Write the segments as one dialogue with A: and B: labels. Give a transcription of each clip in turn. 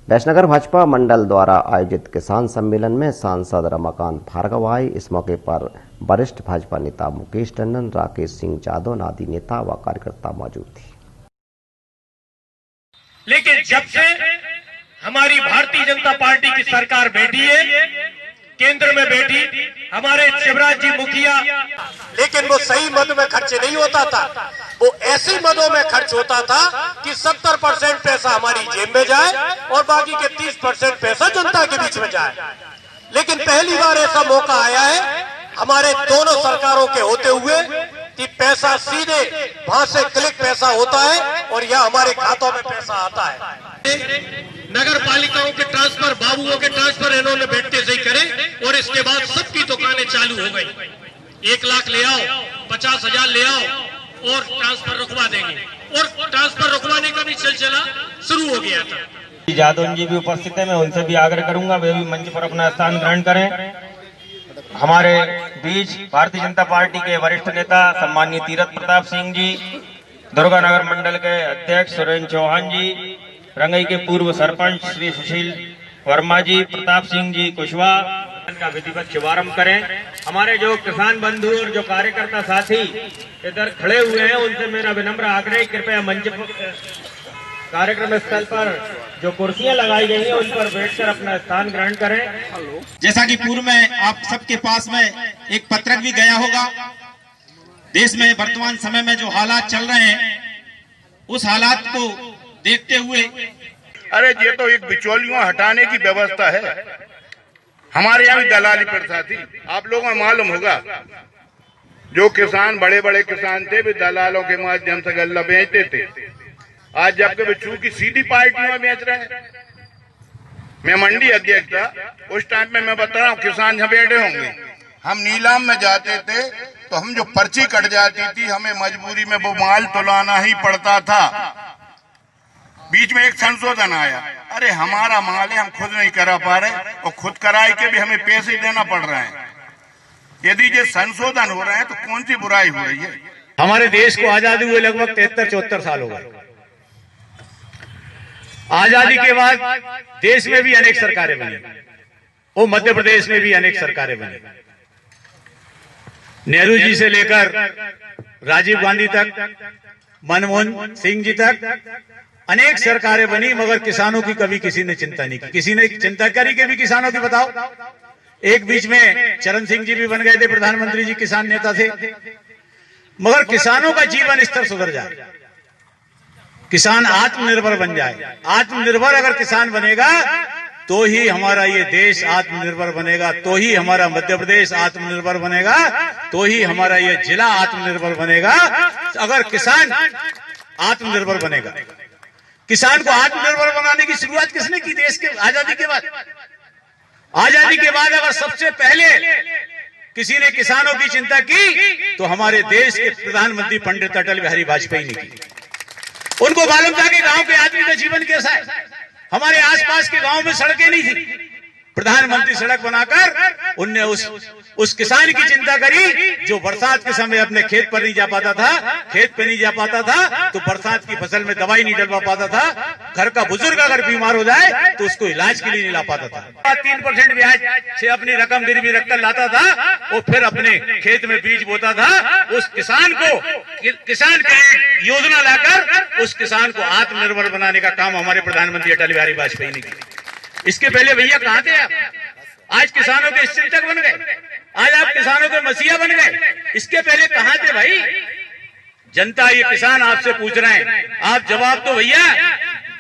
A: वैश्यनगर भाजपा मंडल द्वारा आयोजित किसान सम्मेलन में सांसद रमाकांत भार्गव आए। इस मौके पर वरिष्ठ भाजपा नेता मुकेश टंडन, राकेश सिंह जादव आदि नेता व कार्यकर्ता मौजूद थे।
B: लेकिन जब से हमारी भारतीय जनता पार्टी की सरकार बैठी है, केंद्र में बैठी, हमारे शिवराज जी मुखिया, लेकिन वो सही मद में खर्च नहीं होता था, वो ऐसी मदों में खर्च होता था कि 70% पैसा हमारी जेब में जाए और बाकी के 30% पैसा जनता के बीच में जाए। लेकिन पहली बार ऐसा मौका आया है हमारे दोनों सरकारों के होते हुए कि पैसा सीधे वहां से क्लिक पैसा होता है और यह हमारे खातों में पैसा आता है। नगर पालिकाओं के ट्रांसफर, बाबुओं के ट्रांसफर इन्होंने बैठते से ही करे और इसके बाद सबकी दुकानें चालू हो गई। 1 लाख ले आओ, 50,000 ले आओ और ट्रांसफर रुकवा देंगे और ट्रांसफर रुकवाने का भी सिलसिला शुरू हो गया था।
C: जादव जी भी उपस्थित है, मैं उनसे भी आग्रह करूंगा वे भी मंच पर अपना स्थान ग्रहण करें। हमारे बीच भारतीय जनता पार्टी के वरिष्ठ नेता सम्माननीय तीरथ प्रताप सिंह जी, दुर्गानगर मंडल के अध्यक्ष सुरेंद्र चौहान जी, रंगई के पूर्व सरपंच श्री सुशील वर्मा जी, प्रताप सिंह जी कुशवाहा का विधिवत शुभारंभ करें। हमारे जो किसान बंधु और जो कार्यकर्ता साथी इधर खड़े हुए हैं उनसे मेरा विनम्र आग्रह, कृपया मंच पर कार्यक्रम स्थल पर जो कुर्सियां लगाई गई हैं उन पर बैठकर अपना स्थान ग्रहण करें।
D: जैसा कि पूर्व में आप सबके पास में एक पत्रक भी गया होगा, देश में वर्तमान समय में जो हालात चल रहे हैं उस हालात को देखते हुए,
E: अरे ये तो एक बिचौलियों हटाने की व्यवस्था है। हमारे यहाँ भी दलाली प्रथा थी, आप लोगों को मालूम होगा। जो किसान बड़े बड़े किसान थे वे दलालों के माध्यम से गल्ला बेचते थे। आज जबकि चूंकि सीधी पार्टियों में बेच रहे हैं। मैं मंडी अध्यक्ष था उस टाइम में, मैं बता रहा हूँ किसान जहाँ बैठे होंगे, हम नीलाम में जाते थे तो हम जो पर्ची कट जाती थी हमें मजबूरी में वो माल तुलाना ही पड़ता था। बीच में एक संशोधन आया, अरे हमारा माल है, हम खुद नहीं करा पा रहे और खुद कराई के भी हमें पैसे देना पड़ रहे हैं। यदि ये संशोधन हो रहे हैं तो कौन सी बुराई हो रही है।
B: हमारे देश को आजादी हुए लगभग 73-74 साल हो गए। आजादी के बाद देश में भी अनेक सरकारें बनी और मध्य प्रदेश में भी अनेक सरकारें बनी। नेहरू जी से लेकर राजीव गांधी तक, मनमोहन सिंह जी तक अनेक सरकारें बनी, मगर किसानों की कभी किसी ने चिंता नहीं की। किसी ने चिंता करी कि भी किसानों की? बताओ। एक बीच में चरण सिंह जी भी बन गए थे प्रधानमंत्री जी, किसान नेता थे, मगर किसानों का जीवन स्तर सुधर जाए, किसान आत्मनिर्भर बन जाए। आत्मनिर्भर अगर किसान बनेगा तो ही हमारा ये देश आत्मनिर्भर बनेगा, तो ही हमारा मध्य प्रदेश आत्मनिर्भर बनेगा, तो ही हमारा ये जिला आत्मनिर्भर बनेगा। अगर किसान आत्मनिर्भर बनेगा। किसान को आत्मनिर्भर बनाने की शुरुआत किसने की? देश के आजादी के बाद। आजादी के बाद अगर सबसे पहले किसी ने किसानों की चिंता की तो हमारे देश के प्रधानमंत्री पंडित अटल बिहारी वाजपेयी ने की। उनको मालूम था कि गांव के आदमी का जीवन कैसा है। हमारे आसपास के गांव में सड़कें नहीं थी, प्रधानमंत्री सड़क बनाकर उनने उस किसान की चिंता करी जो बरसात के समय अपने खेत पर नहीं जा पाता था, खेत पे नहीं जा पाता था तो बरसात की फसल में दवाई नहीं डलवा पाता था। घर का बुजुर्ग अगर बीमार हो जाए तो उसको इलाज के लिए नहीं ला पाता था। 3% ब्याज से अपनी रकम गिरवी रखकर लाता था और फिर अपने खेत में बीज बोता था। उस किसान को किसान क्रेडिट योजना लाकर उस किसान को आत्मनिर्भर बनाने का काम हमारे प्रधानमंत्री अटल बिहारी वाजपेयी ने किया। इसके पहले भैया कहां थे आप? आज किसानों के चिंतक बन गए, आज आप किसानों के मसीहा बन गए। इसके पहले कहां थे भाई? जनता, ये किसान आपसे पूछ रहे हैं, आप जवाब दो भैया।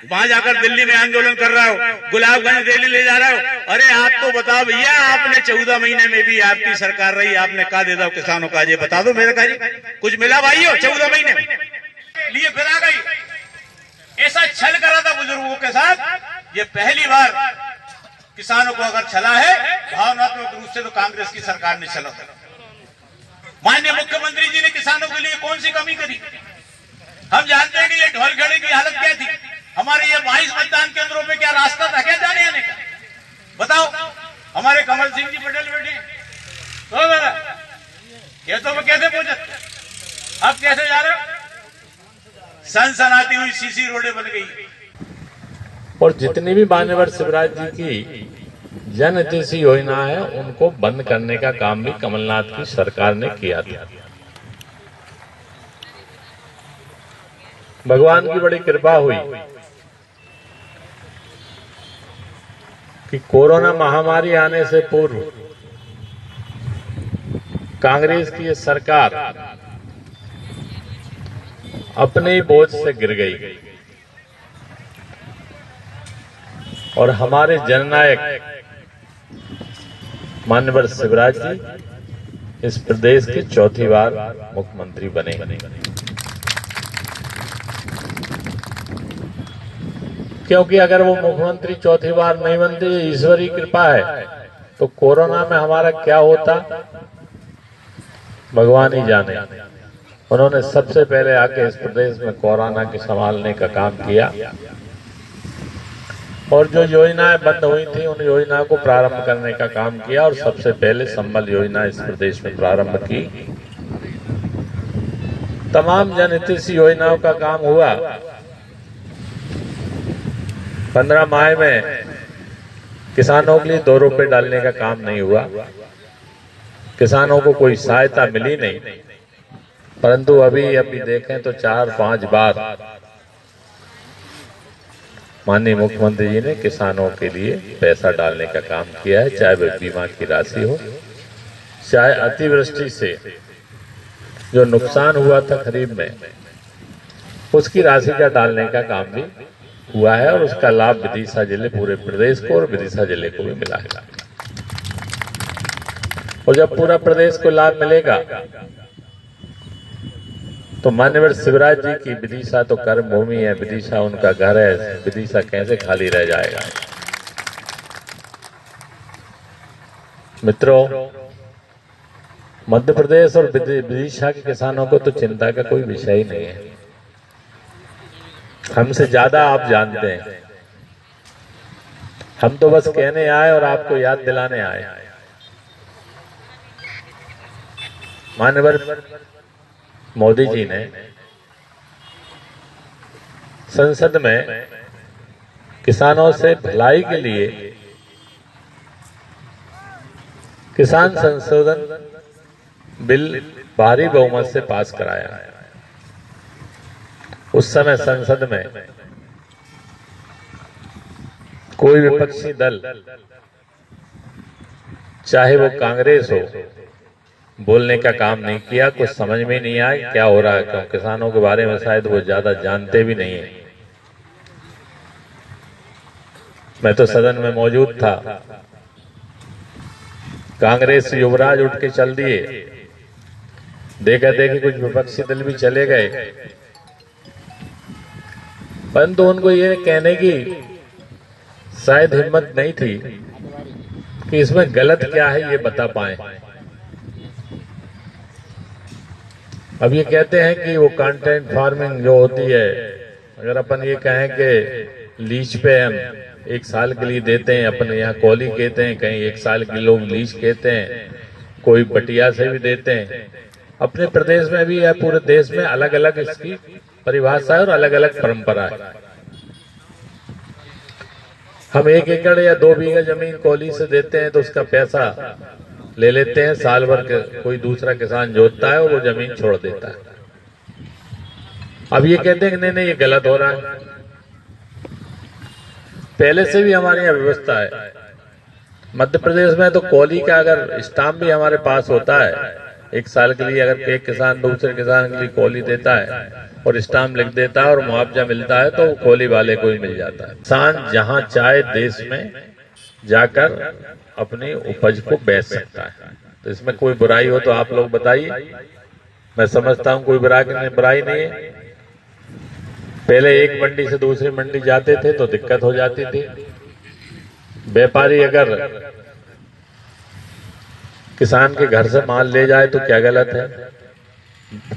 B: वहां जाकर दिल्ली में आंदोलन कर रहा हो, गुलाबगंज रैली ले जा रहा हो, अरे आप तो बताओ भैया, आपने 14 महीने में भी आपकी सरकार रही, आपने कहा दे दो किसानों का? ये बता दो मेरे का कुछ मिला भाई हो 14 महीने में? लिए फिर आ गई। ऐसा छल करा था बुजुर्गों के साथ। ये पहली बार किसानों को अगर छला है भावनात्मक रूप से तो कांग्रेस की सरकार ने छला था। माननीय मुख्यमंत्री जी ने किसानों के लिए कौन सी कमी करी? हम जानते हैं कि ये ढोलगढ़े की हालत क्या थी। हमारे ये 22 मतदान केंद्रों पे क्या रास्ता था क्या जाने आने का? बताओ। हमारे कमल सिंह जी पटेल बैठे तो खेतों में कैसे पहुंचे? अब कैसे जा रहे हो? सनसनाती हुई सीसी रोडें बन गई।
F: और जितनी भी मान्यवर शिवराज जी की जनहितैषी योजना है उनको बंद करने का काम भी कमलनाथ की सरकार ने किया था। भगवान की बड़ी कृपा हुई कि कोरोना महामारी आने से पूर्व कांग्रेस की ये सरकार अपने ही बोझ से गिर गई और हमारे जननायक माननीय शिवराज जी इस प्रदेश के चौथी बार मुख्यमंत्री बने। क्योंकि अगर वो मुख्यमंत्री चौथी बार नहीं बनते, ईश्वरी कृपा है, तो कोरोना में हमारा क्या होता भगवान ही जाने। उन्होंने सबसे पहले आके इस प्रदेश में कोरोना के संभालने का काम किया और जो योजनाएं बंद हुई थी उन योजनाओं को प्रारंभ करने का काम किया और सबसे पहले संबल योजना इस प्रदेश में प्रारंभ की। तमाम जनहितैषी योजनाओं का काम हुआ। 15 माह में किसानों के लिए 2 रुपए डालने का काम नहीं हुआ। किसानों को कोई सहायता मिली नहीं, परंतु अभी देखें तो 4-5 बार माननीय मुख्यमंत्री जी ने किसानों के लिए पैसा डालने का काम किया है, चाहे वह बीमा की राशि हो, चाहे अतिवृष्टि से जो नुकसान हुआ था खरीफ में उसकी राशि का डालने का काम भी हुआ है और उसका लाभ विदिशा जिले पूरे प्रदेश को और विदिशा जिले को भी मिला है। और जब पूरा प्रदेश को लाभ मिलेगा तो मान्यवर शिवराज जी की विदिशा तो कर्म भूमि है, विदिशा उनका घर है, विदिशा कैसे खाली रह जाएगा। मित्रों, मध्य प्रदेश और विदिशा के किसानों को तो चिंता का कोई विषय ही नहीं है। हमसे ज्यादा आप जानते हैं। हम तो बस कहने आए और आपको याद दिलाने आए। माननीय मोदी जी ने संसद में किसानों से भलाई के लिए किसान संशोधन बिल भारी बहुमत से पास कराया। उस समय संसद में कोई विपक्षी दल, चाहे वो कांग्रेस हो, बोलने का काम नहीं किया। कुछ समझ में नहीं आया क्या हो रहा है, क्यों किसानों के बारे में शायद वो ज्यादा जानते भी नहीं है। मैं तो सदन में मौजूद था, कांग्रेस युवराज उठ के चल दिए, देखा देखी कुछ विपक्षी दल भी चले गए, परंतु उनको ये कहने की शायद हिम्मत नहीं थी कि इसमें गलत क्या है ये बता पाए। अब ये कहते हैं कि वो कंटेंट फार्मिंग जो होती है, अगर अपन ये कहें कि लीज पे हम 1 साल के लिए देते हैं, अपने यहाँ कौली कहते हैं, कहीं 1 साल के लोग लीज कहते हैं, कोई बटिया से भी देते हैं। अपने प्रदेश में भी है, पूरे देश में अलग अलग इसकी परिभाषा है और अलग अलग परंपरा है। हम 1 एकड़ या 2 बीघा जमीन कौली से देते हैं तो उसका पैसा ले लेते हैं, साल भर कोई दूसरा किसान जोतता है और वो जमीन छोड़ देता है। अब ये कहते हैं कि नहीं ये गलत हो रहा है। पहले से भी हमारे यहाँ व्यवस्था है। मध्य प्रदेश में तो कौली का अगर स्टाम्प भी हमारे पास होता है, 1 साल के लिए अगर एक किसान दूसरे किसान के लिए कौली देता है और स्टाम्प लिख देता है और मुआवजा मिलता है तो वो कौली वाले को ही मिल जाता है। किसान जहां चाहे देश में जाकर अपनी उपज को बेच सकता है, तो इसमें कोई बुराई हो तो आप लोग बताइए। मैं समझता हूं कोई बुराई नहीं है। पहले एक मंडी से दूसरी मंडी जाते थे तो दिक्कत हो जाती थी। व्यापारी अगर किसान के घर से माल ले जाए तो क्या गलत है?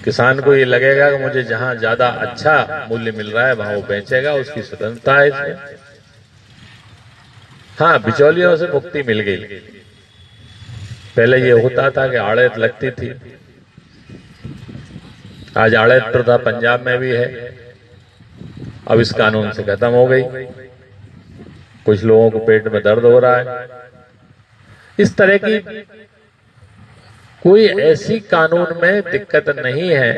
F: किसान को ये लगेगा कि मुझे जहां ज्यादा अच्छा मूल्य मिल रहा है वहां वो बेचेगा, उसकी स्वतंत्रता है इसमें। हाँ, बिचौलियों से मुक्ति मिल गई। पहले ये होता था कि आड़त लगती थी, आज आड़त प्रथा पंजाब में भी है, अब इस कानून से खत्म हो गई। कुछ लोगों को पेट में दर्द हो रहा है। इस तरह की कोई ऐसी कानून में दिक्कत नहीं है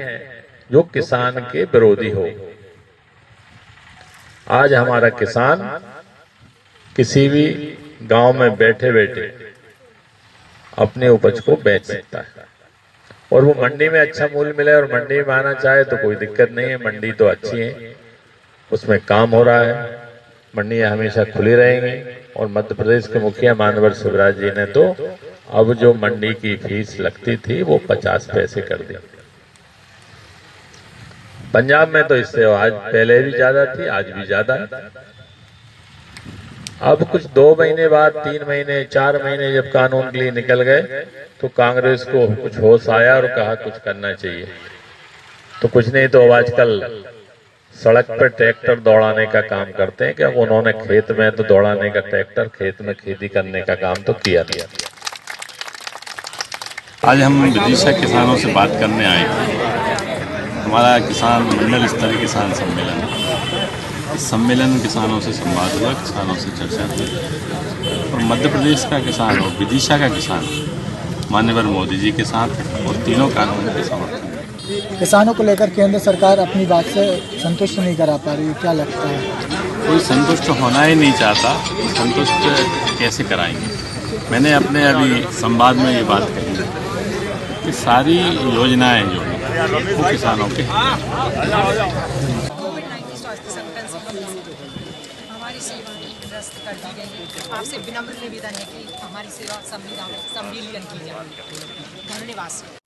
F: जो किसान के विरोधी हो। आज हमारा किसान किसी भी गांव में बैठे बैठे अपनी उपज को बेच सकता है और वो मंडी में अच्छा मूल्य मिले और मंडी में आना चाहे तो कोई दिक्कत नहीं है। मंडी तो अच्छी है, उसमें काम हो रहा है, मंडियां हमेशा खुली रहेंगी। और मध्य प्रदेश के मुखिया मानवर शिवराज जी ने तो अब जो मंडी की फीस लगती थी वो 50 पैसे कर दी। पंजाब में तो इससे आज पहले भी ज्यादा थी, आज भी ज्यादा है। अब कुछ 2 महीने बाद, 3 महीने, 4 महीने जब कानून के लिए निकल गए तो कांग्रेस को कुछ होश आया और कहा कुछ करना चाहिए। तो कुछ नहीं तो अब आजकल सड़क पर ट्रैक्टर दौड़ाने का काम करते हैं कि अब उन्होंने खेत में तो दौड़ाने का ट्रैक्टर, खेत में खेती करने का काम तो किया था।
G: आज हम विदिशा किसानों से बात करने आए थे। हमारा किसान मंडल स्तरीय किसान सम्मेलन, इस सम्मेलन में किसानों से संवाद हुआ, किसानों से चर्चा हुई और मध्य प्रदेश का किसान और विदिशा का किसान माननीय मोदी जी के साथ और तीनों कानूनों के समर्थन।
H: किसानों को लेकर केंद्र सरकार अपनी बात से संतुष्ट नहीं करा पा रही, क्या लगता है?
G: कोई संतुष्ट होना ही नहीं चाहता, संतुष्ट कैसे कराएंगे? मैंने अपने अभी संवाद में ये बात कही कि सारी योजनाएं जो हैं वो किसानों के
I: हमारी सेवा निरस्त कर दी गई है। आपसे विनम्र निवेदन है कि हमारी सेवा सम्मिलन की जाए। धन्यवाद।